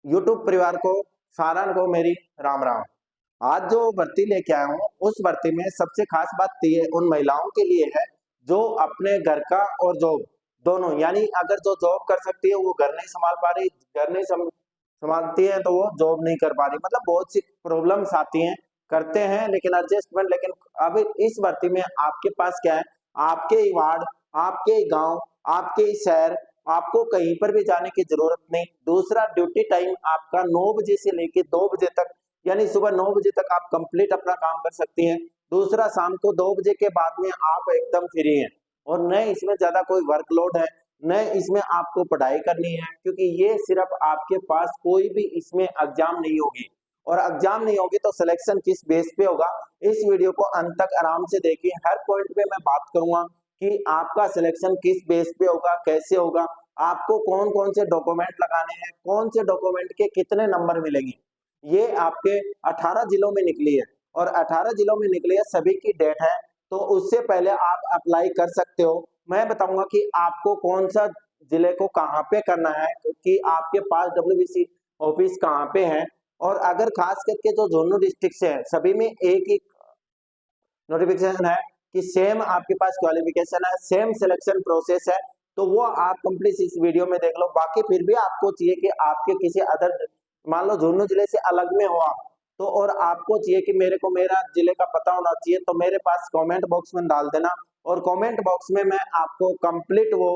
YouTube परिवार को, सारण को मेरी राम राम। आज जो भर्ती लेके आया हूँ, उस भर्ती में सबसे खास बात तो ये उन महिलाओं के लिए है जो अपने घर का और जॉब दोनों, यानी अगर जो जॉब कर सकती है वो घर नहीं संभाल पा रही, घर नहीं संभालती है तो वो जॉब नहीं कर पा रही, मतलब बहुत सी प्रॉब्लम्स आती हैं, करते हैं लेकिन एडजस्टमेंट। लेकिन अब इस भर्ती में आपके पास क्या है, आपके ही वार्ड, आपके ही गांव, आपके ही शहर, आपको कहीं पर भी जाने की जरूरत नहीं। दूसरा, ड्यूटी टाइम आपका 9 बजे से लेके 2 बजे तक, यानी सुबह 9 बजे तक आप कंप्लीट अपना काम कर सकती हैं। दूसरा, शाम को 2 बजे के बाद में आप एकदम फ्री हैं, और न इसमें ज्यादा कोई वर्कलोड है, न इसमें आपको पढ़ाई करनी है, क्योंकि ये सिर्फ आपके पास कोई भी इसमें एग्जाम नहीं होगी। और एग्जाम नहीं होगी तो सिलेक्शन किस बेस पे होगा, इस वीडियो को अंत तक आराम से देखिए। हर पॉइंट पे मैं बात करूंगा कि आपका सिलेक्शन किस बेस पे होगा, कैसे होगा, आपको कौन कौन से डॉक्यूमेंट लगाने हैं, कौन से डॉक्यूमेंट के कितने नंबर मिलेंगे। ये आपके 18 जिलों में निकली है, और 18 जिलों में निकली है, सभी की डेट है, तो उससे पहले आप अप्लाई कर सकते हो। मैं बताऊंगा कि आपको कौन सा जिले को कहाँ पे करना है, कि आपके पास डब्ल्यूबीसी ऑफिस कहाँ पे है। और अगर खास करके जो दोनों डिस्ट्रिक्ट से है, सभी में एक ही नोटिफिकेशन है कि सेम आपके पास क्वालिफिकेशन है, सेम सिलेक्शन प्रोसेस है, तो वो आप कंप्लीट इस वीडियो में देख लो। बाकी फिर भी आपको चाहिए कि आपके किसी अदर, मान लो झुंझुनू जिले से अलग में हो आप, तो और आपको चाहिए कि मेरे को मेरा जिले का पता होना चाहिए, तो मेरे पास कमेंट बॉक्स में डाल देना, और कमेंट बॉक्स में मैं आपको कंप्लीट वो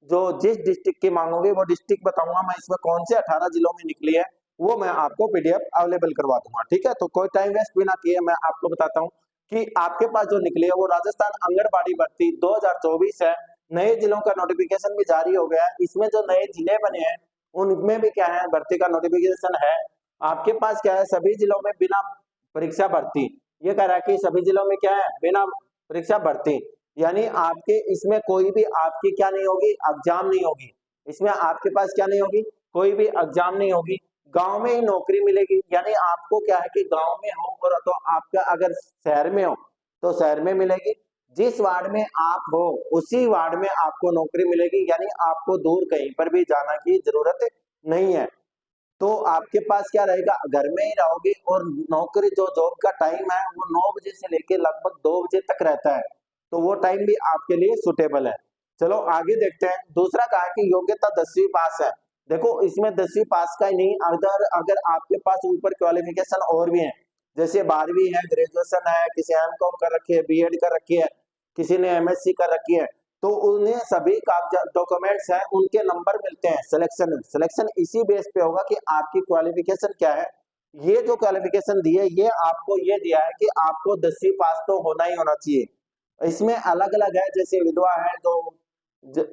जो जिस डिस्ट्रिक्ट की मांगोगे वो डिस्ट्रिक्ट बताऊंगा, मैं इसमें कौन से 18 जिलों में निकली है वो मैं आपको पीडीएफ अवेलेबल करवा दूंगा। ठीक है, तो कोई टाइम वेस्ट बिना किए मैं आपको बताता हूँ कि आपके पास जो निकली है वो राजस्थान आंगनबाड़ी भर्ती 2024 है। नए जिलों का नोटिफिकेशन भी जारी हो गया है। इसमें जो नए जिले बने हैं उनमें भी क्या है, भर्ती का नोटिफिकेशन है। आपके पास क्या है, सभी जिलों में बिना परीक्षा भर्ती, ये कह रहा है कि सभी जिलों में क्या है, बिना परीक्षा भर्ती, यानी आपके इसमें कोई भी आपकी क्या नहीं होगी, एग्जाम नहीं होगी। इसमें आपके पास क्या नहीं होगी, कोई भी एग्जाम नहीं होगी। गांव में ही नौकरी मिलेगी, यानी आपको क्या है कि गांव में हो, और तो आपका अगर शहर में हो तो शहर में मिलेगी, जिस वार्ड में आप हो उसी वार्ड में आपको नौकरी मिलेगी, यानी आपको दूर कहीं पर भी जाना की जरूरत नहीं है। तो आपके पास क्या रहेगा, घर में ही रहोगे, और नौकरी जो जॉब का टाइम है वो 9 बजे से लेके लगभग 2 बजे तक रहता है, तो वो टाइम भी आपके लिए सुटेबल है। चलो आगे देखते हैं। दूसरा कहा है कि योग्यता 10वीं पास है। देखो इसमें 10वीं पास का ही नहीं, अगर अगर आपके पास ऊपर क्वालिफिकेशन और भी है, जैसे 12वीं है, ग्रेजुएशन है, किसी एमकॉम कर रखी है, बीएड कर रखी है, किसी ने एमएससी कर रखी है, तो उन्हें सभी कागजात डॉक्यूमेंट्स हैं, उनके नंबर मिलते हैं सिलेक्शन। सिलेक्शन इसी बेस पे होगा कि आपकी क्वालिफिकेशन क्या है। ये जो क्वालिफिकेशन दी है ये आपको ये दिया है कि आपको 10वीं पास तो होना ही होना चाहिए। इसमें अलग अलग है, जैसे विधवा है, जो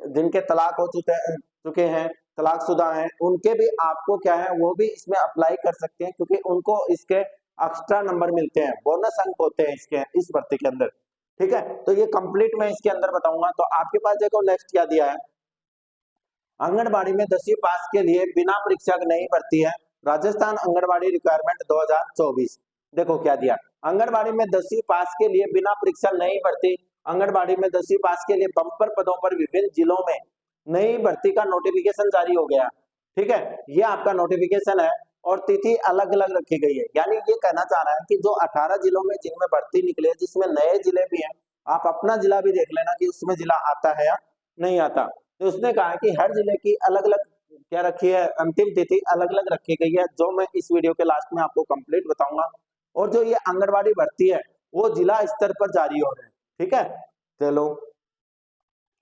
जिनके तलाक हो चुके हैं, तलाकशुदा हैं, उनके भी आपको क्या है, वो भी इसमें अप्लाई कर सकते हैं, क्योंकि उनको इसके एक्स्ट्रा नंबर मिलते हैं, बोनस अंक होते हैं इसके, इस भर्ती के अंदर। ठीक है, तो ये कंप्लीट मैं इसके अंदर बताऊंगा। तो आपके पास देखो नेक्स्ट क्या दिया है, आंगनबाड़ी में 10वीं पास के लिए बिना परीक्षा की नहीं भर्ती है, राजस्थान आंगनबाड़ी रिक्वायरमेंट 2024। देखो क्या दिया, आंगनबाड़ी में 10वीं पास के लिए बिना परीक्षा नहीं भर्ती। आंगनबाड़ी में 10वीं पास के लिए बम्पर पदों पर विभिन्न जिलों में नई भर्ती का नोटिफिकेशन जारी हो गया। ठीक है, ये आपका नोटिफिकेशन है, और तिथि अलग अलग रखी गई है, यानी ये कहना चाह रहा है कि जो 18 जिलों में जिनमें भर्ती निकले, जिसमें नए जिले भी हैं, आप अपना जिला भी देख लेना कि उसमें जिला आता है या नहीं आता। तो उसने कहा कि हर जिले की अलग अलग क्या रखी है, अंतिम तिथि अलग अलग रखी गई है, जो मैं इस वीडियो के लास्ट में आपको कंप्लीट बताऊंगा। और जो ये आंगनबाड़ी भर्ती है वो जिला स्तर पर जारी हो रहे हैं। ठीक है, चलो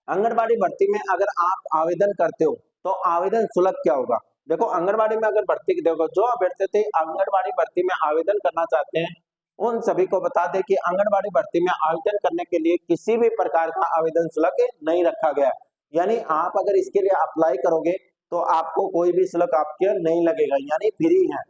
आंगनबाड़ी भर्ती में अगर आप आवेदन करते हो तो आवेदन शुल्क क्या होगा। देखो आंगनबाड़ी में अगर भर्ती देखो, जो अभ्यर्थी आंगनबाड़ी भर्ती में आवेदन करना चाहते हैं उन सभी को बता दें कि आंगनबाड़ी भर्ती में आवेदन करने के लिए किसी भी प्रकार का आवेदन शुल्क नहीं रखा गया। यानी आप अगर इसके लिए अप्लाई करोगे तो आपको कोई भी शुल्क आपके नहीं लगेगा, यानी फ्री है,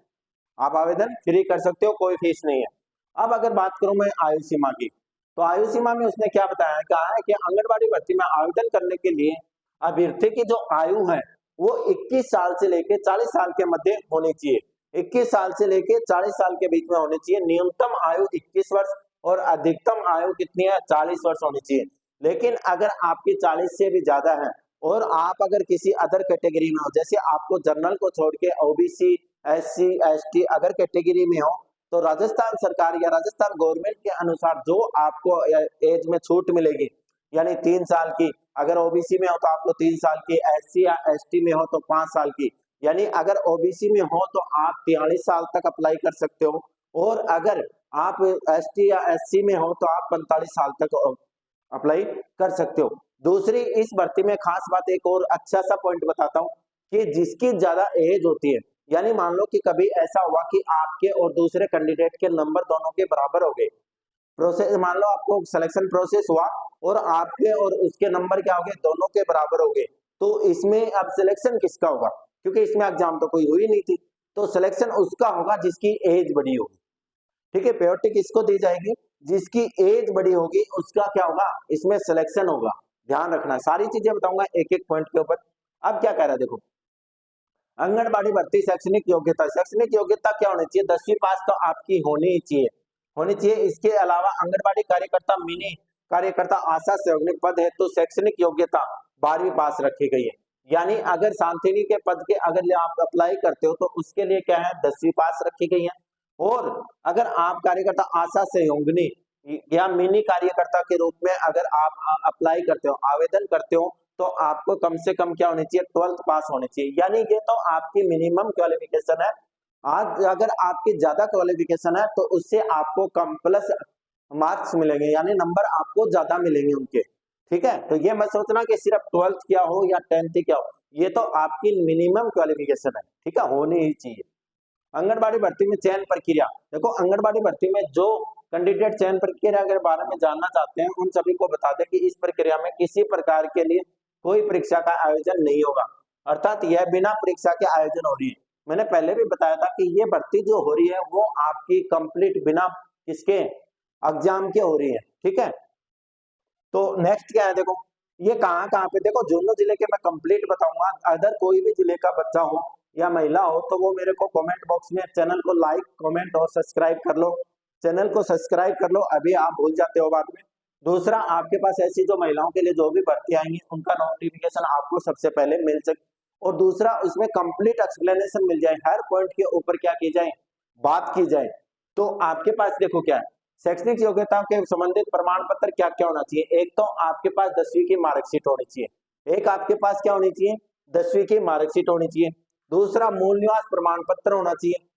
आप आवेदन फ्री कर सकते हो, कोई फीस नहीं है। अब अगर बात करूं मैं आयु सीमा की, तो आयु सीमा में उसने क्या बताया है, कहा है कि आंगनबाड़ी भर्ती में आवेदन करने के लिए अभ्यर्थी की जो आयु है वो 21 साल से लेके 40 साल के मध्य होनी चाहिए। 21 साल से लेके 40 साल के बीच में होनी चाहिए। न्यूनतम आयु 21 वर्ष और अधिकतम आयु कितनी है, 40 वर्ष होनी चाहिए। लेकिन अगर आपकी 40 से भी ज्यादा है और आप अगर किसी अदर कैटेगरी में हो, जैसे आपको जनरल को छोड़ के ओबीसी SC ST अगर कैटेगरी में हो तो राजस्थान सरकार या राजस्थान गवर्नमेंट के अनुसार जो आपको एज में छूट मिलेगी, यानी 3 साल की, अगर ओबीसी में हो तो आपको 3 साल की, SC या ST में हो तो 5 साल की, यानी अगर ओबीसी में हो तो आप 43 साल तक अप्लाई कर सकते हो, और अगर आप ST या SC में हो तो आप 45 साल तक अप्लाई कर सकते हो। दूसरी इस भर्ती में खास बात एक और अच्छा सा पॉइंट बताता हूँ कि जिसकी ज्यादा एज होती है, यानी मान लो कि कभी ऐसा हुआ कि आपके और दूसरे कैंडिडेट के नंबर दोनों के बराबर हो गए, प्रोसेस मान लो आपको सिलेक्शन प्रोसेस हुआ और आपके और उसके नंबर क्या हो गए, दोनों के बराबर हो गए, तो इसमें अब सिलेक्शन किसका होगा, क्योंकि इसमें एग्जाम तो कोई हुई नहीं थी, तो सिलेक्शन उसका होगा जिसकी एज बड़ी होगी। ठीक है, प्रायोरिटी किसको दी जाएगी, जिसकी एज बड़ी होगी उसका क्या होगा, इसमें सिलेक्शन होगा। ध्यान रखना, सारी चीजें बताऊंगा एक एक पॉइंट के ऊपर। अब क्या कह रहा है देखो, आंगनबाड़ी भर्ती शैक्षणिक योग्यता, शैक्षणिक योग्यता क्या होनी चाहिए, 10वीं पास तो आपकी होनी ही चाहिए, होनी चाहिए। इसके अलावा आंगनबाड़ी कार्यकर्ता, मिनी कार्यकर्ता, आशा सहयोगी पद है तो शैक्षणिक योग्यता 12वीं पास रखी गई है, यानी अगर सांत्वनी के पद के अगर आप अप्लाई करते हो तो उसके लिए क्या है, 10वीं पास रखी गई है। और अगर आप कार्यकर्ता आशा सहयोगिनी या मिनी कार्यकर्ता के रूप में अगर आप अप्लाई करते हो, आवेदन करते हो, तो आपको कम से कम क्या होनी चाहिए, 12th पास होनी चाहिए, यानी ये तो आपकी मिनिमम क्वालिफिकेशन है। आज अगर आपकी ज्यादा क्वालिफिकेशन है तो उससे आपको कम प्लस मार्क्स मिलेंगे, यानी नंबर आपको ज्यादा मिलेंगे उनके। ठीक है, तो ये मत सोचना कि सिर्फ 12th क्या हो या 10th क्या हो, ये तो आपकी मिनिमम क्वालिफिकेशन है, ठीक है, होनी ही चाहिए। आंगनबाड़ी भर्ती में चयन प्रक्रिया, देखो आंगनबाड़ी भर्ती में जो कैंडिडेट चयन प्रक्रिया के बारे में जानना चाहते हैं उन सभी को बता दें कि इस प्रक्रिया में किसी प्रकार के लिए कोई परीक्षा का आयोजन नहीं होगा, अर्थात यह बिना परीक्षा के आयोजन हो रही है। मैंने पहले भी बताया था कि ये भर्ती जो हो रही है वो आपकी कंप्लीट बिना किसके एग्जाम के हो रही है। ठीक है, तो नेक्स्ट क्या है देखो, ये कहाँ कहाँ पे, देखो झुंझुनू जिले के मैं कंप्लीट बताऊंगा, अदर कोई भी जिले का बच्चा हो या महिला हो तो वो मेरे को कमेंट बॉक्स में चैनल को लाइक कमेंट और सब्सक्राइब कर लो, चैनल को सब्सक्राइब कर लो, अभी आप भूल जाते हो बाद में। दूसरा, आपके पास ऐसी जो महिलाओं के लिए जो भी भर्ती आएंगी उनका नोटिफिकेशन आपको सबसे पहले मिल सके, और दूसरा उसमें कंप्लीट एक्सप्लेनेशन मिल जाए, हर पॉइंट के ऊपर क्या की जाए, बात की जाए। तो आपके पास देखो क्या है, शैक्षणिक योग्यता के संबंधित प्रमाण पत्र क्या क्या होना चाहिए, एक तो आपके पास 10वीं की मार्कशीट होनी चाहिए, एक आपके पास क्या होनी चाहिए, 10वीं की मार्कशीट होनी चाहिए। दूसरा, मूल निवास प्रमाण पत्र होना चाहिए,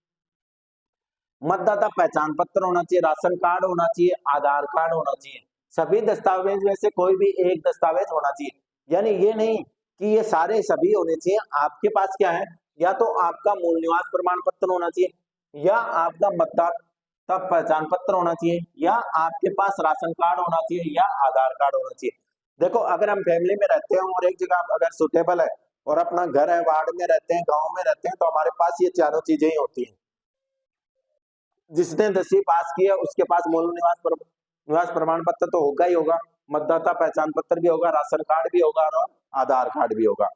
मतदाता पहचान पत्र होना चाहिए, राशन कार्ड होना चाहिए, आधार कार्ड होना चाहिए। सभी दस्तावेज में से कोई भी एक दस्तावेज होना चाहिए, यानी ये नहीं कि ये सारे सभी होने चाहिए। आपके पास क्या है, या तो आपका मूल निवास प्रमाण पत्र होना चाहिए, या आपका मतदाता पहचान पत्र होना चाहिए, या आपके पास राशन कार्ड होना चाहिए, या आधार कार्ड होना चाहिए। देखो अगर हम फैमिली में रहते हैं और एक जगह अगर सुटेबल है और अपना घर है, वार्ड में रहते हैं, गांव में रहते हैं, तो हमारे पास ये चारों चीजें ही होती हैं। जिसने 10वीं पास की है उसके पास मूल निवास प्रमाण पत्र तो होगा ही होगा, मतदाता पहचान पत्र भी होगा, राशन कार्ड भी होगा और आधार कार्ड भी होगा।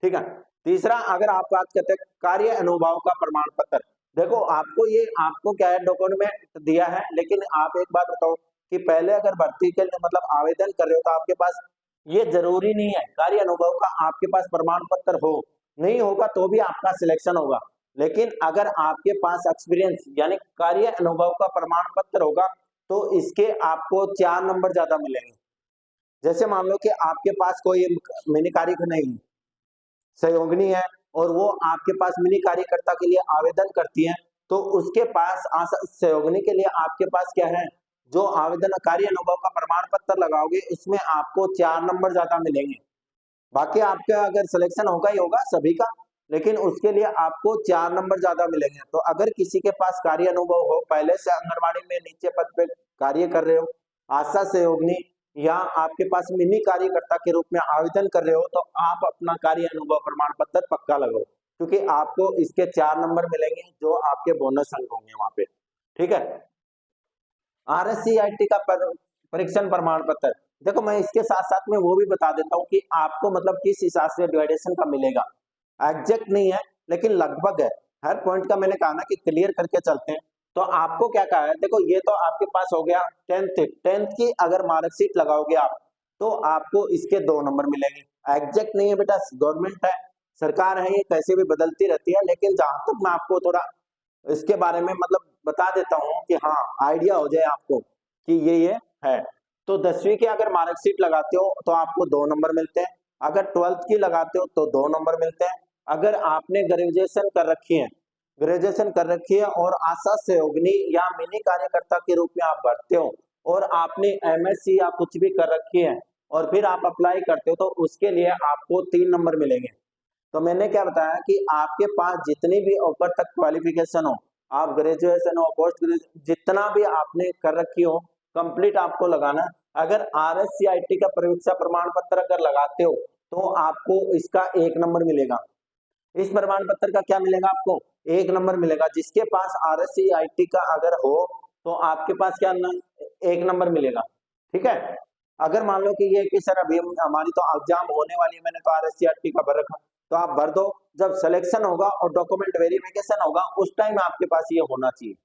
ठीक है, तीसरा, अगर आप बात करते हैं कार्य अनुभव का प्रमाण पत्र, देखो आपको क्या है, डॉक्यूमेंट दिया है, लेकिन आप एक बात बताओ कि पहले अगर भर्ती के लिए मतलब आवेदन कर रहे हो तो आपके पास ये जरूरी नहीं है कार्य अनुभव का आपके पास प्रमाण पत्र हो, नहीं होगा तो भी आपका सिलेक्शन होगा। लेकिन अगर आपके पास एक्सपीरियंस यानी कार्य अनुभव का प्रमाण पत्र होगा तो इसके आपको 4 नंबर ज्यादा मिलेंगे। जैसे मान लो कि आपके पास कोई मिनी कार्यक्रम नहीं, सहयोगिनी है और वो आपके पास मिनी कार्यकर्ता के लिए आवेदन करती है, तो उसके पास सहयोगिनी के लिए आपके पास क्या है, जो आवेदन कार्य अनुभव का प्रमाण पत्र लगाओगे उसमें आपको 4 नंबर ज्यादा मिलेंगे। बाकी आपका अगर सिलेक्शन होगा ही होगा सभी का, लेकिन उसके लिए आपको 4 नंबर ज्यादा मिलेंगे। तो अगर किसी के पास कार्य अनुभव हो, पहले से आंगनबाड़ी में नीचे पद पे कार्य कर रहे हो, आशा सहयोगिनी या आपके पास मिनी कार्यकर्ता के रूप में आवेदन कर रहे हो, तो आप अपना कार्य अनुभव प्रमाण पत्र पक्का लगाओ, क्योंकि आपको इसके 4 नंबर मिलेंगे जो आपके बोनस अंक होंगे वहां पे। ठीक है, RSCIT का परीक्षण प्रमाण पत्र, देखो मैं इसके साथ साथ में वो भी बता देता हूँ कि आपको मतलब किस हिसाब से डिवाइडेशन का मिलेगा, एग्जैक्ट नहीं है लेकिन लगभग है। हर पॉइंट का मैंने कहा ना कि क्लियर करके चलते हैं। तो आपको क्या कहा है, देखो ये तो आपके पास हो गया 10th की अगर मार्कशीट लगाओगे आप तो आपको इसके 2 नंबर मिलेंगे, एग्जैक्ट नहीं है बेटा, गवर्नमेंट है सरकार है ये कैसे भी बदलती रहती है, लेकिन जहां तक मैं आपको थोड़ा इसके बारे में मतलब बता देता हूँ कि हाँ आइडिया हो जाए आपको कि ये है। तो 10वीं की अगर मार्कशीट लगाते हो तो आपको 2 नंबर मिलते हैं, अगर 12th की लगाते हो तो 2 नंबर मिलते हैं, अगर आपने ग्रेजुएशन कर रखी है और आशा सहयोगिनी या मिनी कार्यकर्ता के रूप में आप भरते हो और आपने एमएससी या कुछ भी कर रखी है और फिर आप अप्लाई करते हो तो उसके लिए आपको 3 नंबर मिलेंगे। तो मैंने क्या बताया कि आपके पास जितनी भी ऊपर तक क्वालिफिकेशन हो, आप ग्रेजुएशन हो, पोस्ट ग्रेजुएशन, जितना भी आपने कर रखी हो, कंप्लीट आपको लगाना। अगर आरएससीआईटी का परीक्षा प्रमाण पत्र अगर लगाते हो तो आपको इसका 1 नंबर मिलेगा। इस प्रमाण पत्र का क्या मिलेगा आपको? 1 नंबर मिलेगा। जिसके पास आरएससीआईटी का अगर हो तो आपके पास क्या 1 नंबर मिलेगा। ठीक है, अगर मान लो कि ये कि सर अभी हमारी तो एग्जाम होने वाली है, मैंने तो आरएससीआईटी का भर रखा, तो आप भर दो, जब सिलेक्शन होगा और डॉक्यूमेंट वेरिफिकेशन होगा उस टाइम आपके पास ये होना चाहिए।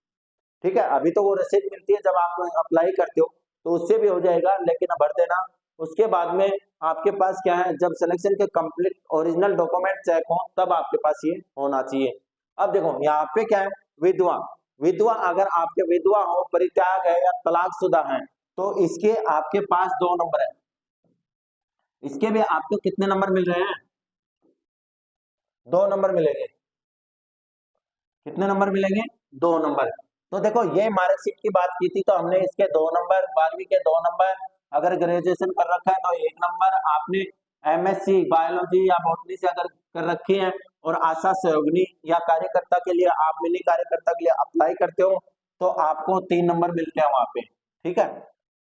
ठीक है, अभी तो वो रसीद मिलती है जब आप अप्लाई करते हो तो उससे भी हो जाएगा, लेकिन भर देना। उसके बाद में आपके पास क्या है, जब सिलेक्शन के कंप्लीट ओरिजिनल डॉक्यूमेंट चेक हो तब आपके पास ये होना चाहिए। अब देखो यहाँ पे क्या है, विधवा विधवा अगर आपके विधवा हो, परित्याग है या तलाकशुदा है तो इसके आपके पास 2 नंबर है। इसके भी आपको कितने नंबर मिल रहे हैं? 2 नंबर मिलेंगे। कितने नंबर मिलेंगे? 2 नंबर। तो देखो ये मार्कशीट की बात की थी तो हमने इसके 2 नंबर, 12वीं के 2 नंबर, अगर ग्रेजुएशन कर रखा है तो 1 नंबर, आपने एमएससी बायोलॉजी या बॉटनी से अगर कर रखी है और आशा सहयोगिनी या कार्यकर्ता के लिए आप मिनी कार्यकर्ता के लिए अप्लाई करते हो तो आपको 3 नंबर मिलते हैं वहां पे। ठीक है,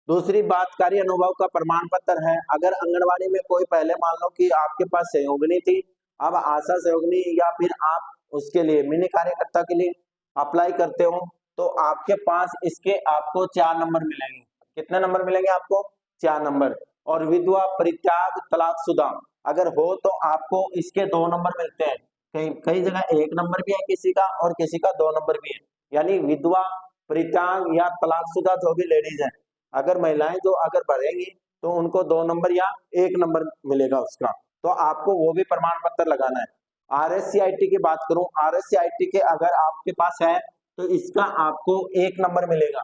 दूसरी बात कार्य अनुभव का प्रमाण पत्र है। अगर आंगनबाड़ी में कोई पहले मान लो कि आपके पास सहयोगिनी थी, अब आशा सहयोगिनी या फिर आप उसके लिए मिनी कार्यकर्ता के लिए अप्लाई करते हो तो आपके पास इसके आपको 4 नंबर मिलेंगे। कितने नंबर मिलेंगे आपको? 4 नंबर। और विधवा, परित्याग, तलाकशुदा अगर हो तो आपको इसके 2 नंबर मिलते हैं। कई कई जगह 1 नंबर भी है किसी का और किसी का 2 नंबर भी है। यानी विधवा, परित्याग या तलाकशुदा जो भी लेडीज है, अगर महिलाएं जो अगर भरेंगी तो उनको 2 नंबर या 1 नंबर मिलेगा उसका। तो आपको वो भी प्रमाण पत्र लगाना है। आरएससीआईटी की बात करूं, आरएससीआईटी के अगर आपके पास है तो इसका आपको 1 नंबर मिलेगा।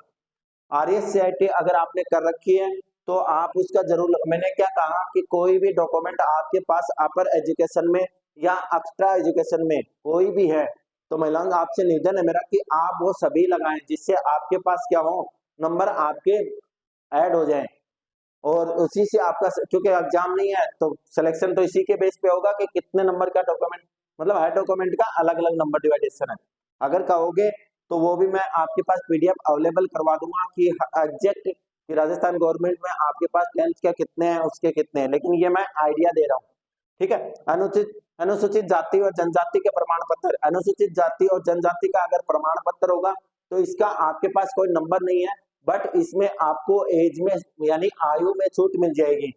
आरएससीआईटी अगर आपने कर रखी है तो आप उसका जरूर, मैंने क्या कहा कि कोई भी डॉक्यूमेंट आपके पास अपर एजुकेशन में या एक्स्ट्रा एजुकेशन में कोई भी है तो महिलाओं आपसे निवेदन है मेरा कि आप वो सभी लगाएं जिससे आपके पास क्या हो, नंबर आपके ऐड हो जाए और उसी से आपका, क्योंकि एग्जाम नहीं है तो सिलेक्शन तो इसी के बेस पे होगा कि कितने नंबर का डॉक्यूमेंट, मतलब हर डॉक्यूमेंट का अलग अलग नंबर डिवाइडेशन है। अगर कहोगे तो वो भी मैं आपके पास पीडीएफ अवेलेबल करवा दूंगा कि एग्जैक्ट कि राजस्थान गवर्नमेंट में आपके पास 10th के कितने हैं उसके कितने हैं, लेकिन ये मैं आइडिया दे रहा हूँ। ठीक है, अनुसूचित जाति और जनजाति के प्रमाण पत्र, अनुसूचित जाति और जनजाति का अगर प्रमाण पत्र होगा तो इसका आपके पास कोई नंबर नहीं है, बट इसमें आपको एज में यानी आयु में छूट मिल जाएगी।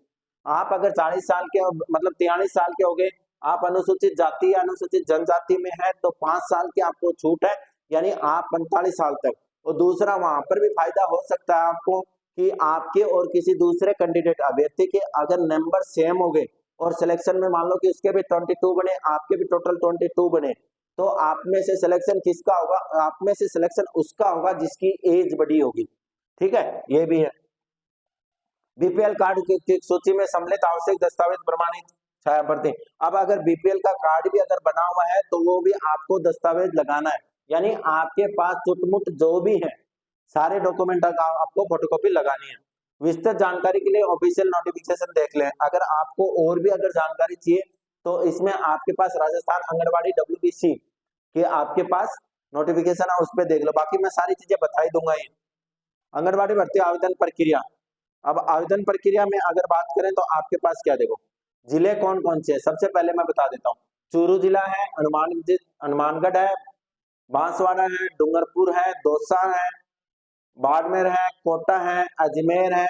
आप अगर 40 साल के मतलब 43 साल के हो गए, आप अनुसूचित जाति या अनुसूचित जनजाति में है तो 5 साल की आपको छूट है, यानी आप 45 साल तक। और दूसरा वहां पर भी फायदा हो सकता है आपको कि आपके और किसी दूसरे कैंडिडेट अभ्यर्थी के अगर नंबर सेम हो गए और सिलेक्शन में मान लो कि उसके भी 22 बने, आपके भी टोटल 22 बने, तो आप में से सिलेक्शन किसका होगा? आप में से सिलेक्शन उसका होगा जिसकी एज बड़ी होगी। ठीक है, ये भी है। बीपीएल कार्ड की सूची में सम्मिलित आवश्यक दस्तावेज प्रमाणित छाया प्रति। अब अगर बीपीएल का कार्ड भी अगर बना हुआ है तो वो भी आपको दस्तावेज लगाना है, यानी आपके पास चुटमुट जो भी है सारे डॉक्यूमेंट आपको फोटोकॉपी लगानी है। विस्तृत जानकारी के लिए ऑफिशियल नोटिफिकेशन देख लें। अगर आपको और भी अगर जानकारी चाहिए तो इसमें आपके पास राजस्थान आंगनबाड़ी डब्ल्यूबीसी के आपके पास नोटिफिकेशन है, उस पर देख लो, बाकी मैं सारी चीजें बता ही दूंगा। ये आंगनबाड़ी भर्ती आवेदन प्रक्रिया। अब आवेदन प्रक्रिया में अगर बात करें तो आपके पास क्या, देखो जिले कौन कौन से हैं सबसे पहले मैं बता देता हूँ। चूरू जिला है, हनुमानगढ़ है, बांसवाड़ा है, डूंगरपुर है, दौसा है, बाड़मेर है, कोटा है, अजमेर है,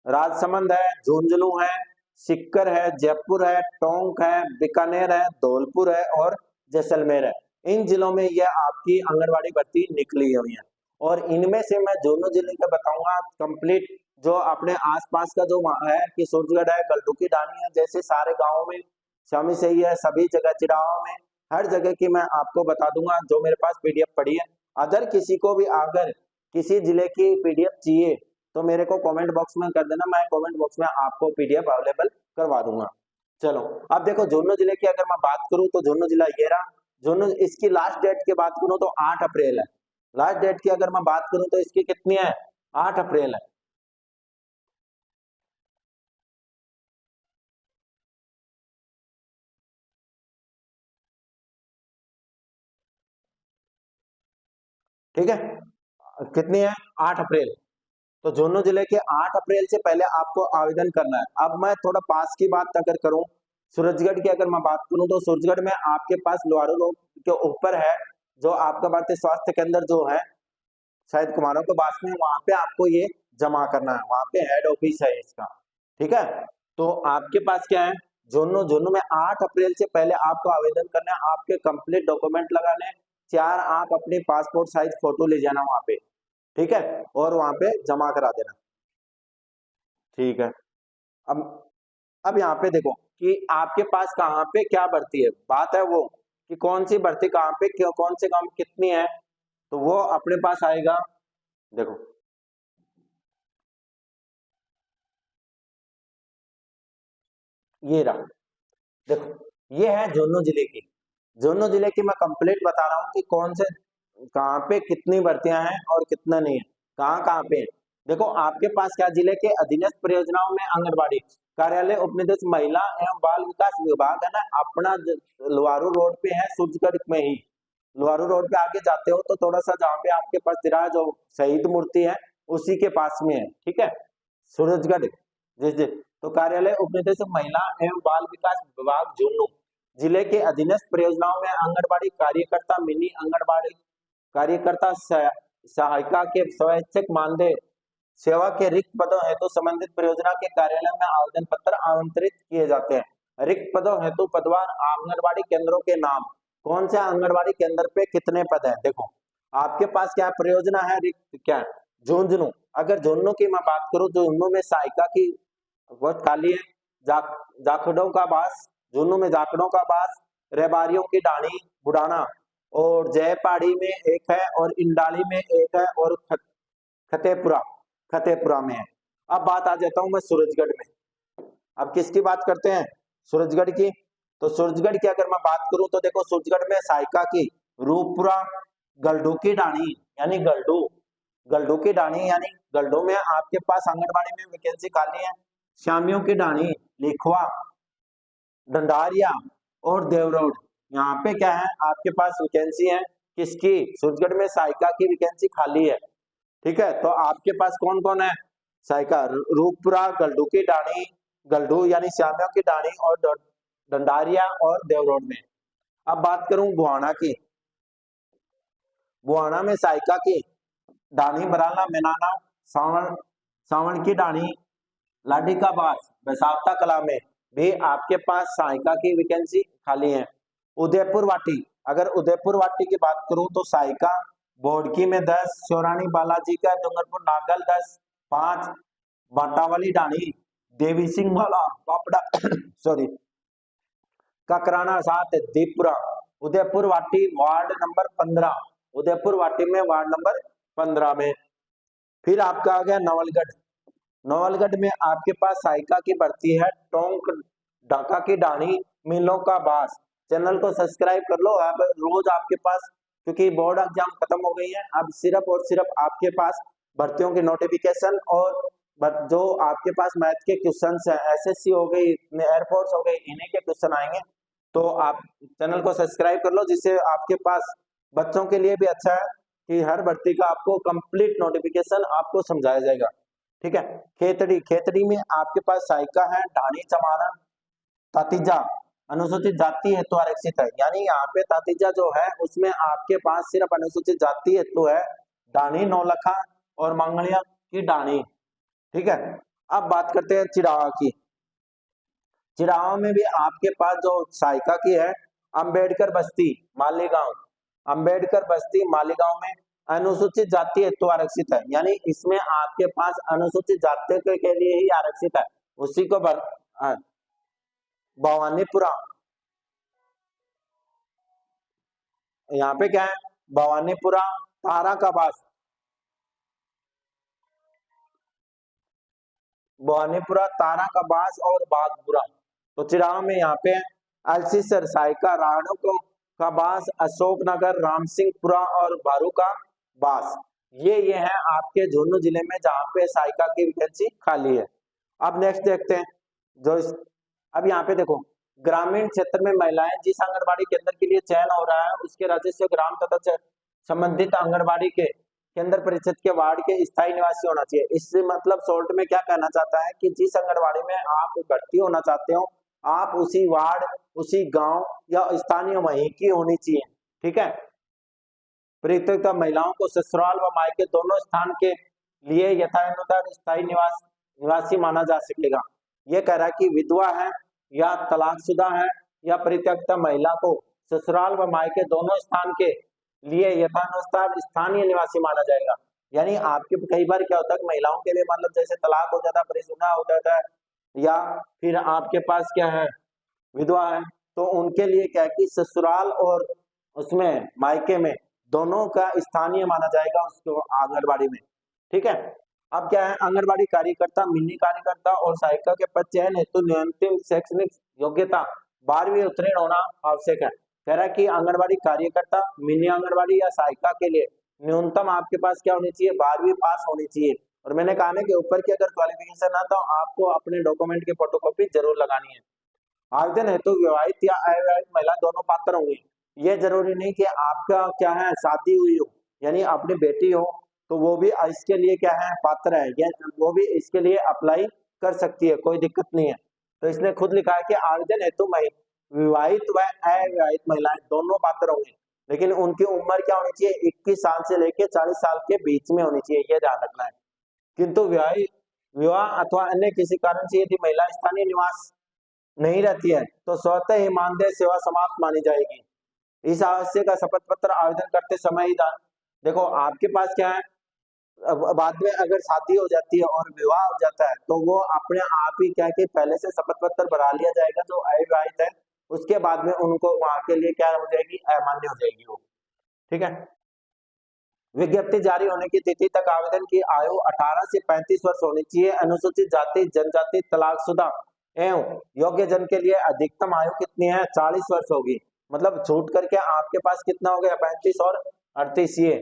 राजसमंद है, झुंझुनू है, सिक्कर है, जयपुर है, टोंक है, बीकानेर है, धौलपुर है और जैसलमेर है। इन जिलों में यह आपकी आंगनबाड़ी भर्ती निकली हुई है और इनमें से मैं दोनों जिले का बताऊंगा कंप्लीट। जो अपने आसपास का जो है कि सूरजगढ़ है, गलडुकी डानी है, जैसे सारे गांवों में शामी से ही है, सभी जगह चिड़ावा में, हर जगह की मैं आपको बता दूंगा जो मेरे पास पीडीएफ पड़ी है। अगर किसी को भी अगर किसी जिले की पीडीएफ चाहिए तो मेरे को कमेंट बॉक्स में कर देना, मैं कमेंट बॉक्स में आपको पीडीएफ अवेलेबल करवा दूंगा। चलो अब देखो झुंझुनू जिले की अगर मैं बात करूं तो झुंझुनू जिला ये रहा। झुंझुनू इसकी लास्ट डेट की बात करूं तो 8 अप्रैल है। लास्ट डेट की अगर मैं बात करूं तो इसकी कितनी है, 8 अप्रैल है। ठीक है, कितनी है, 8 अप्रैल। तो झुंझुनू जिले के 8 अप्रैल से पहले आपको आवेदन करना है। अब मैं थोड़ा पास की बात अगर करूं, सूरजगढ़ की अगर मैं बात करूं तो सूरजगढ़ में आपके पास लोहारू रोड के ऊपर है जो आपका भारतीय स्वास्थ्य केंद्र जो है शायद कुमारों के पास में, वहां पे आपको ये जमा करना है, वहां पे हेड ऑफिस है इसका। ठीक है, तो आपके पास क्या है, झुंझुनू झुंझुनू में 8 अप्रैल से पहले आपको आवेदन करना है, आपके कंप्लीट डॉक्यूमेंट लगाने, 4 आप अपनी पासपोर्ट साइज फोटो ले जाना वहां पे। ठीक है, और वहां पे जमा करा देना। ठीक है, अब अब यहाँ पे देखो कि आपके पास कहाँ पे क्या भर्ती है, बात है वो कि कौन सी भर्ती कहाँ पे क्यों, कौन से काम कितनी है, तो वो अपने पास आएगा। देखो ये रहा, देखो ये है झुंझुनू जिले की, झुंझुनू जिले की मैं कंप्लीट बता रहा हूँ कि कौन से कहाँ पे कितनी भर्तियां हैं और कितना नहीं है, कहाँ कहाँ पे है। देखो आपके पास क्या, जिले के अधीनस्थ परियोजनाओं में आंगनबाड़ी कार्यालय उपनिदेश महिला एवं बाल विकास विभाग है ना, अपना लोहारू रोड पे है, सूरजगढ़ में ही। लोहारू रोड पे आगे जाते हो तो थोड़ा सा जहाँ पे आपके पास तिराहा जो शहीद मूर्ति है उसी के पास में है। ठीक है, सूरजगढ़ जी। तो कार्यालय उपनिदेशक महिला एवं बाल विकास विभाग झुंझुनू जिले के अधीनस्थ परियोजनाओं में आंगनबाड़ी कार्यकर्ता, मिनी आंगनबाड़ी कार्यकर्ता, सहायिका के स्वैच्छिक मानदेय सेवा के रिक्त पदों हेतु संबंधित परियोजना के कार्यालय में आवेदन पत्र आमंत्रित किए जाते हैं। रिक्त पदों हेतु पदवार आंगनबाड़ी केंद्रों के नाम, कौन से आंगनबाड़ी केंद्र पे कितने पद है, देखो आपके पास क्या परियोजना है, रिक्त क्या है, झुंझुनू। अगर झुंझुनू की मैं बात करूं, झुंझुनू में सहायिका की बहुत खाली है, जाखड़ों का बास, झुंझुनू में जाखड़ों का बास, रेबारियों की डाणी बुडाना, और जयपाड़ी में एक है, और इंडाली में एक है, और खतेपुरा खतेपुरा में है। अब बात आ जाता हूं मैं सूरजगढ़ में। अब किसकी बात करते हैं, सूरजगढ़ की। तो सूरजगढ़ की अगर मैं बात करूं तो देखो सूरजगढ़ में सहायिका की रूपपुरा, गलडू की डाणी यानी गलडू, गलडू की डाणी यानी गलडू में आपके पास आंगनबाड़ी में वैकेंसी खाली है। श्यामियों की डाणी, लिखवा, डंडारिया और देवरोड, यहाँ पे क्या है आपके पास वैकेंसी है, किसकी, सूरजगढ़ में सहायिका की वैकेंसी खाली है। ठीक है, तो आपके पास कौन कौन है, सहायिका रूपपुरा, गलडू की डाणी, गलडू यानी श्यामियों की डाणी, और डंडारिया और देवरोड में। अब बात करूं बुहाना की, बुहाना में सहायिका की डाणी बराला मेनाना, सावण सावण की डाणी, लाडी का बास, बसावता कला में भी आपके पास सहायिका की वैकेंसी खाली है। उदयपुर वाटी, अगर उदयपुर वाटी की बात करूं तो सहायिका बोडकी में 10, शिवरानी बालाजी का डूंगरपुर नागल 10, 5, बाटावाली डाणी, देवी सिंह वाला पापड़ा सॉरी ककराना 7, दीपपुरा, उदयपुर वाटी वार्ड नंबर 15, उदयपुर वाटी में वार्ड नंबर 15 में। फिर आपका आ गया नवलगढ़, नवलगढ़ में आपके पास सहायिका की भर्ती है, टोंक ढाका की डाणी, मिलों का बास। चैनल को सब्सक्राइब कर लो, अब रोज आपके पास, क्योंकि बोर्ड एग्जाम खत्म हो गई है, अब सिर्फ और सिर्फ आपके पास भर्तियों की नोटिफिकेशन और जो आपके पास मैथ के क्वेश्चन है, एसएससी हो गई, एयरफोर्स हो गई, इन्हीं के क्वेश्चन आएंगे। तो आप चैनल को सब्सक्राइब कर लो, जिससे आपके पास बच्चों के लिए भी अच्छा है कि हर भर्ती का आपको कंप्लीट नोटिफिकेशन आपको समझाया जाएगा। ठीक है, खेतड़ी, खेतड़ी में आपके पास सहायिका है ढाणी चमारा, तातीजा अनुसूचित जाति हेतु आरक्षित है, यानी यहाँ पे तातीजा जो है उसमें आपके पास सिर्फ अनुसूचित जाति हेतु है, डाणी नौलखा और मंगलिया की डाणी। ठीक है, अब बात करते हैं चिड़ावा की। चिड़ावा में भी आपके पास जो सहायिका की है, अंबेडकर बस्ती मालेगांव, अंबेडकर बस्ती मालेगांव में अनुसूचित जाति हेतु आरक्षित है, यानी इसमें आपके पास अनुसूचित जाति के लिए ही आरक्षित है, उसी को भवानीपुरा यहाँ पे क्या है, भवानीपुरा, तारा का बास, भवानीपुरा, तारा का बास और बागपुरा। तो चिराव में यहाँ पे अल्सीसर, साइका, राणो का बास, अशोकनगर, रामसिंहपुरा और भारू का बास। ये है आपके झुंझुनू जिले में जहाँ पे साइका की वैकेंसी खाली है। अब नेक्स्ट देखते हैं जो अब यहाँ पे देखो, ग्रामीण क्षेत्र में महिलाएं जिस आंगनबाड़ी केंद्र के लिए चयन हो रहा है उसके राजस्व ग्राम तथा संबंधित आंगनबाड़ी के केंद्र परिषद के वार्ड के स्थायी निवासी होना चाहिए। इससे मतलब शॉर्ट में क्या कहना चाहता है कि जिस आंगनबाड़ी में आप भर्ती होना चाहते हो आप उसी वार्ड, उसी गांव या स्थानीय वहीं की होनी चाहिए। ठीक है, प्रयुक्त महिलाओं को ससुराल व मायके दोनों स्थान के लिए यथानुसार स्थायी निवासी माना जा सकेगा। यह कह रहा है कि विधवा है या तलाकशुदा है या परित्यक्त महिला को ससुराल व मायके दोनों स्थान के लिए यथानुसार स्थानीय निवासी माना जाएगा। यानी आपके कई बार क्या होता है महिलाओं के लिए मतलब जैसे तलाक हो जाता है, परिशुदा हो जाता है या फिर आपके पास क्या है विधवा है, तो उनके लिए क्या है कि ससुराल और उसमें मायके में दोनों का स्थानीय माना जाएगा उसको आंगनबाड़ी में। ठीक है, अब क्या है, आंगनबाड़ी कार्यकर्ता, मिनी कार्यकर्ता और सहायिका के पद चयन हेतु न्यूनतम शैक्षणिक योग्यता 12वीं उत्तीर्ण होना आवश्यक है। कह रहा है कि आंगनबाड़ी कार्यकर्ता, मिनी आंगनबाड़ी या सहायिका के लिए न्यूनतम आपके पास क्या होनी चाहिए, 12वीं पास होनी चाहिए। और मैंने कहा ना कि ऊपर की अगर क्वालिफिकेशन है तो आपको अपने डॉक्यूमेंट की फोटोकॉपी जरूर लगानी है। आवेदन हेतु विवाहित या अविवाहित महिला दोनों पात्र होंगे। ये जरूरी नहीं कि आपका क्या है शादी हुई हो, यानी अपनी बेटी हो तो वो भी इसके लिए क्या है पात्र है, या वो भी इसके लिए अप्लाई कर सकती है, कोई दिक्कत नहीं है। तो इसने खुद लिखा है कि आवेदन हेतु विवाहित व अविवाहित महिलाएं दोनों पात्र होंगे, लेकिन उनकी उम्र क्या होनी चाहिए, 21 साल से लेकर 40 साल के बीच में होनी चाहिए, यह ध्यान रखना है। किंतु विवाह अथवा अन्य किसी कारण से यदि महिला स्थानीय निवास नहीं रहती है तो स्वतः ही मानदेय सेवा समाप्त मानी जाएगी। इस आवश्यक का शपथ पत्र आवेदन करते समय ही देखो आपके पास क्या है, बाद में अगर शादी हो जाती है और विवाह हो जाता है तो वो अपने आप ही क्या कि पहले से शपथ पत्र भरा लिया जाएगा जो अविवाहित है, उसके बाद में उनको वहां के लिए क्या हो जाएगी, अमान्य हो जाएगी वो। ठीक है, विज्ञप्ति जारी होने की तिथि तक आवेदन की आयु 18 से 35 वर्ष होनी चाहिए। अनुसूचित जाति, जनजाति, तलाकशुदा एवं योग्य जन के लिए अधिकतम आयु कितनी है, 40 वर्ष होगी। मतलब छूट करके आपके पास कितना हो गया, 35 और 38। ये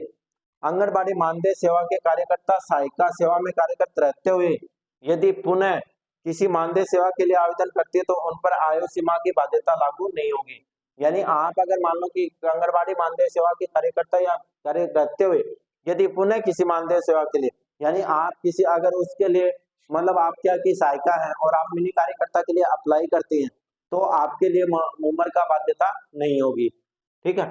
आंगनबाड़ी मानदेय सेवा के कार्यकर्ता सहायिका सेवा में कार्यरत रहते हुए यदि पुनः किसी मानदेय सेवा के लिए आवेदन करती है तो उन पर आयु सीमा की बाध्यता लागू नहीं होगी। यानी आप अगर मान लो कि आंगनबाड़ी मानदेय सेवा के कार्यकर्ता या कार्य करते हुए यदि पुनः किसी मानदेय सेवा के लिए, यानी आप किसी अगर उसके लिए मतलब आप क्या की सहायिका है और आप मिनी कार्यकर्ता के लिए अप्लाई करती हैं तो आपके लिए उम्र का बाध्यता नहीं होगी। ठीक है,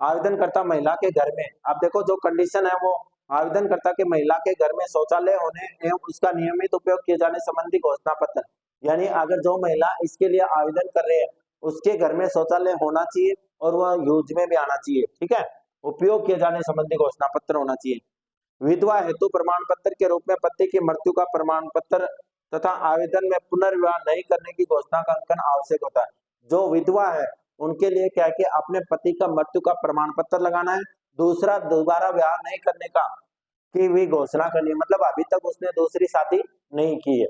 आवेदनकर्ता महिला के घर में, अब देखो जो कंडीशन है वो आवेदनकर्ता के महिला के घर में शौचालय होने एवं उसका नियमित उपयोग किए जाने संबंधी घोषणा पत्र, यानी अगर जो महिला इसके लिए आवेदन कर रहे हैं उसके घर में शौचालय होना चाहिए और वह यूज में भी आना चाहिए। ठीक है, उपयोग किए जाने संबंधी घोषणा पत्र होना चाहिए। विधवा हेतु प्रमाण पत्र के रूप में पति की मृत्यु का प्रमाण पत्र तथा आवेदन में पुनर्विवाह नहीं करने की घोषणा का अंकन आवश्यक होता है। जो विधवा है उनके लिए क्या है कि अपने पति का मृत्यु का प्रमाण पत्र लगाना है, दूसरा दोबारा विवाह नहीं करने का की भी घोषणा करनी है, मतलब अभी तक उसने दूसरी शादी नहीं की है।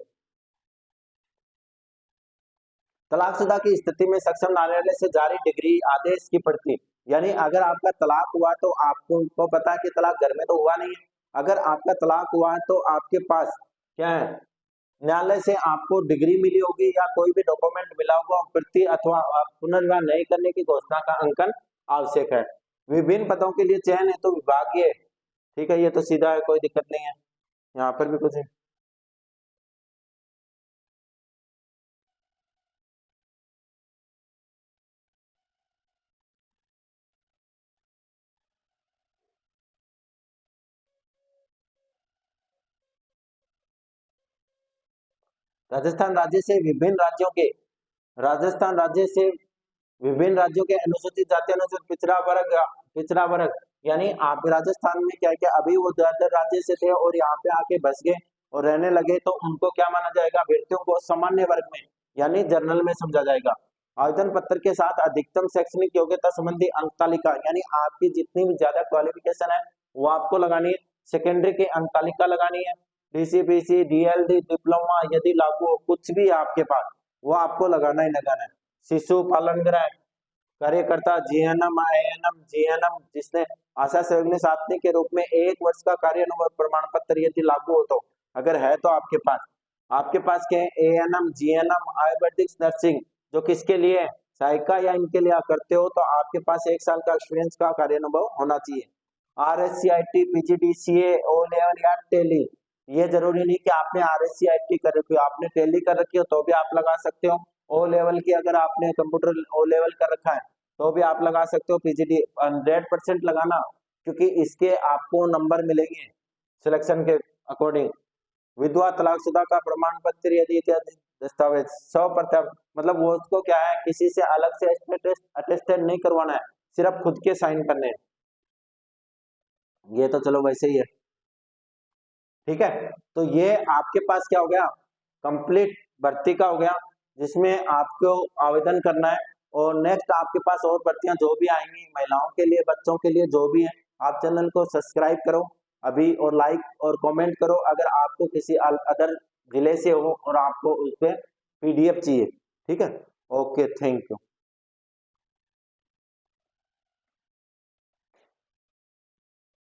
तलाकशुदा की स्थिति में सक्षम न्यायालय से जारी डिग्री आदेश की प्रति, यानी अगर आपका तलाक हुआ तो आपको पता है कि तलाक घर में तो हुआ नहीं है, अगर आपका तलाक हुआ है तो आपके पास क्या है न्यायालय से आपको डिग्री मिली होगी या कोई भी डॉक्यूमेंट मिला होगा प्रति अथवा पुनर्विवाह नहीं करने की घोषणा का अंकन आवश्यक है। विभिन्न पदों के लिए चयन है तो विभागीय, ठीक है ये तो सीधा है कोई दिक्कत नहीं है, यहाँ पर भी कुछ है। राजस्थान राज्य से विभिन्न राज्यों के राजस्थान राज्य से विभिन्न राज्यों के अनुसूचित जाति, अनुसूचित पिछड़ा वर्ग, यानी आप राजस्थान में क्या क्या अभी वो ज्यादातर राज्य से थे और यहाँ पे आके बस गए और रहने लगे तो उनको क्या माना जाएगा, व्यक्तियों को सामान्य वर्ग में यानी जर्नल में समझा जाएगा। आवेदन पत्र के साथ अधिकतम शैक्षणिक योग्यता संबंधी अंक तालिका, यानी आपकी जितनी भी ज्यादा क्वालिफिकेशन है वो आपको लगानी है। सेकेंडरी की अंक तालिका लगानी है। डीसीपीसी, डीएलडी, डिप्लोमा यदि लागू हो, कुछ भी आपके पास, वो आपको लगाना ही लगाना है। शिशु पालन गृह कार्यकर्ता, जीएनएम, आईएनएम, जीएनएम जिसने आशा सहयोगिनी साथी के रूप में 1 वर्ष का कार्य अनुभव प्रमाण पत्र यदि लागू हो, तो अगर है तो आपके पास क्या है, एएनएम, जीएनएम, आयुर्वेदिक नर्सिंग, जो किसके लिए है, सहायिका या इनके लिए करते हो, तो आपके पास 1 साल का एक्सपीरियंस का कार्य अनुभव होना चाहिए। आरएससीआईटी, पीजीडीसीए, ओ लेवल या टेली, ये जरूरी नहीं कि आपने आरएससीआईटी कर रखी हो, आपने टेली कर रखी हो तो भी आप लगा सकते हो। ओ लेवल की अगर आपने कंप्यूटर ओ लेवल कर रखा है तो भी आप लगा सकते हो। पीजीडी 100% लगाना, क्योंकि इसके आपको नंबर मिलेंगे सिलेक्शन के अकॉर्डिंग। विधवा तलाकशुदा का प्रमाण पत्र यदि इत्यादि दस्तावेज 100%, मतलब वो उसको क्या है, किसी से अलग से अटेस्टेड नहीं करवाना है, सिर्फ खुद के साइन करने हैं। ये तो चलो वैसे ही है, ठीक है। तो ये आपके पास क्या हो गया, कंप्लीट भर्ती का हो गया, जिसमें आपको आवेदन करना है। और नेक्स्ट आपके पास और भर्तियां जो भी आएंगी महिलाओं के लिए, बच्चों के लिए, जो भी है, आप चैनल को सब्सक्राइब करो अभी, और लाइक और कमेंट करो अगर आपको किसी अदर जिले से हो और आपको उस पर पीडीएफ चाहिए, ठीक है। Okay, thank you.